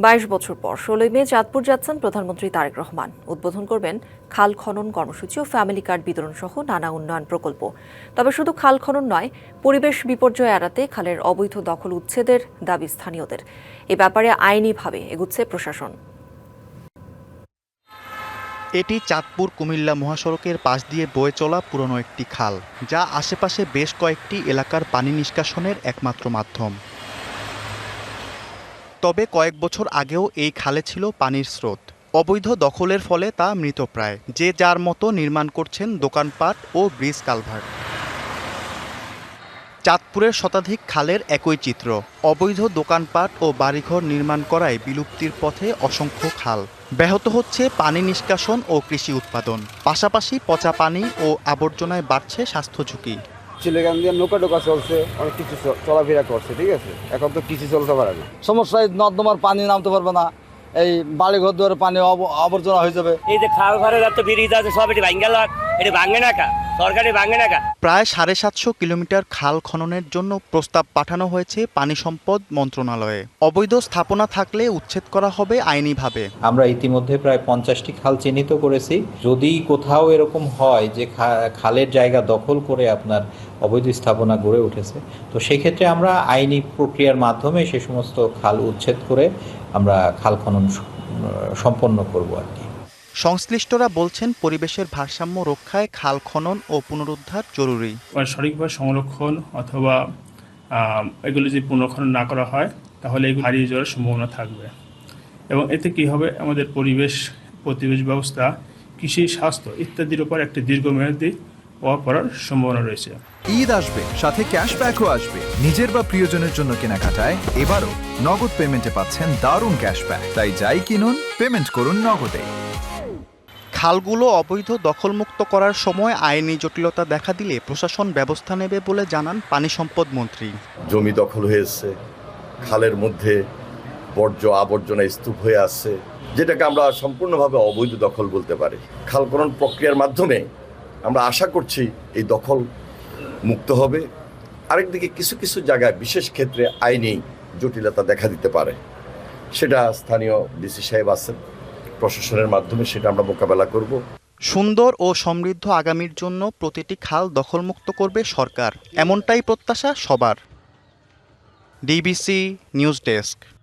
২২ বছর পর ১৬ মে চাঁদপুর যাচ্ছেন প্রধানমন্ত্রী তারেক রহমান। উদ্বোধন করবেন খাল খনন কর্মসূচি ও ফ্যামিলি কার্ড বিতরণ সহ নানা উন্নয়ন প্রকল্প। তবে শুধু খাল খনন নয়, পরিবেশ বিপর্যয় এড়াতে খালের অবৈধ দখল উচ্ছেদের দাবি স্থানীয়দের। এ ব্যাপারে আইনিভাবে এগুচ্ছে প্রশাসন। এটি চাঁদপুর কুমিল্লা মহাসড়কের পাশ দিয়ে বয়ে চলা পুরনো একটি খাল, যা আশেপাশে বেশ কয়েকটি এলাকার পানি নিষ্কাশনের একমাত্র মাধ্যম। তবে কয়েক বছর আগেও এই খালে ছিল পানির স্রোত। অবৈধ দখলের ফলে তা মৃতপ্রায়। যে যার মতো নির্মাণ করছেন দোকানপাট ও ব্রিজ কালভার্ট। চাঁদপুরের শতাধিক খালের একই চিত্র। অবৈধ দোকানপাট ও বাড়িঘর নির্মাণ করায় বিলুপ্তির পথে অসংখ্য খাল। ব্যাহত হচ্ছে পানি নিষ্কাশন ও কৃষি উৎপাদন। পাশাপাশি পচা পানি ও আবর্জনায় বাড়ছে স্বাস্থ্য ঝুঁকি। চিলেগান দিয়ে নৌকা টোকা চলছে, অনেক কিছু চলাফেরা করছে, ঠিক আছে। এখন তো কিছু চলতে পারে না। সমস্যা, নর্দমার পানি নামতে পারবে না, এই বাড়িঘর দুয়ারে পানি আবর্জনা হয়ে যাবে। এই যে খাল ঘরের এত ব্রিজ আছে, সব এটি ভাঙ্গা লাগ, এটি ভাঙে না কা, সরকারি ভাঙে না কা। প্রায় 750 কিলোমিটার খাল খননের জন্য প্রস্তাব পাঠানো হয়েছে পানি সম্পদ মন্ত্রণালয়ে। অবৈধ স্থাপনা থাকলে উচ্ছেদ করা হবে আইনিভাবে। আমরা ইতিমধ্যে প্রায় 50টি খাল চিহ্নিত করেছি। যদি কোথাও এরকম হয় যে খালের জায়গা দখল করে আপনার অবৈধ স্থাপনা গড়ে উঠেছে, তো সেক্ষেত্রে আমরা আইনি প্রক্রিয়ার মাধ্যমে সে সমস্ত খাল উচ্ছেদ করে আমরা খাল খনন সম্পন্ন করব আর কি। সংশ্লিষ্টরা বলছেন, পরিবেশের ভারসাম্য রক্ষায় খাল খনন ও পুনরুদ্ধার জরুরি। সঠিকভাবে সংরক্ষণ অথবা এগুলো যদি পুনর্খনন না করা হয়, তাহলে এগুলো হারিয়ে যাওয়ার সম্ভাবনা থাকবে। এবং এতে কি হবে, আমাদের পরিবেশ ব্যবস্থা, কৃষি, স্বাস্থ্য ইত্যাদির উপর একটি দীর্ঘমেয়াদী প্রভাব পড়ার সম্ভাবনা রয়েছে। ঈদ আসবে, সাথে ক্যাশব্যাকও আসবে। নিজের বা প্রিয়জনের জন্য কেনাকাটায় এবারও নগদ পেমেন্টে পাচ্ছেন দারুণ ক্যাশব্যাক। তাই যাই কিনুন, পেমেন্ট করুন নগদে। খালগুলো অবৈধ দখলমুক্ত করার সময় আইনি জটিলতা দেখা দিলে প্রশাসন ব্যবস্থা নেবে বলে জানান পানি সম্পদ মন্ত্রী। জমি দখল হয়েছে, খালের মধ্যে বর্জ্য আবর্জনা স্তূপ হয়ে আসছে, যেটাকে আমরা সম্পূর্ণভাবে অবৈধ দখল বলতে পারি। খাল খনন প্রক্রিয়ার মাধ্যমে আমরা আশা করছি এই দখল মুক্ত হবে। আরেকদিকে কিছু কিছু জায়গায় বিশেষ ক্ষেত্রে আইনি জটিলতা দেখা দিতে পারে, সেটা স্থানীয় ডিসি সাহেব আছেন, প্রশাসনের মাধ্যমে সেটা আমরা মোকাবেলা করব। সুন্দর ও সমৃদ্ধ আগামীর জন্য প্রতিটি খাল দখলমুক্ত করবে সরকার, এমনটাই প্রত্যাশা সবার। DBC news desk.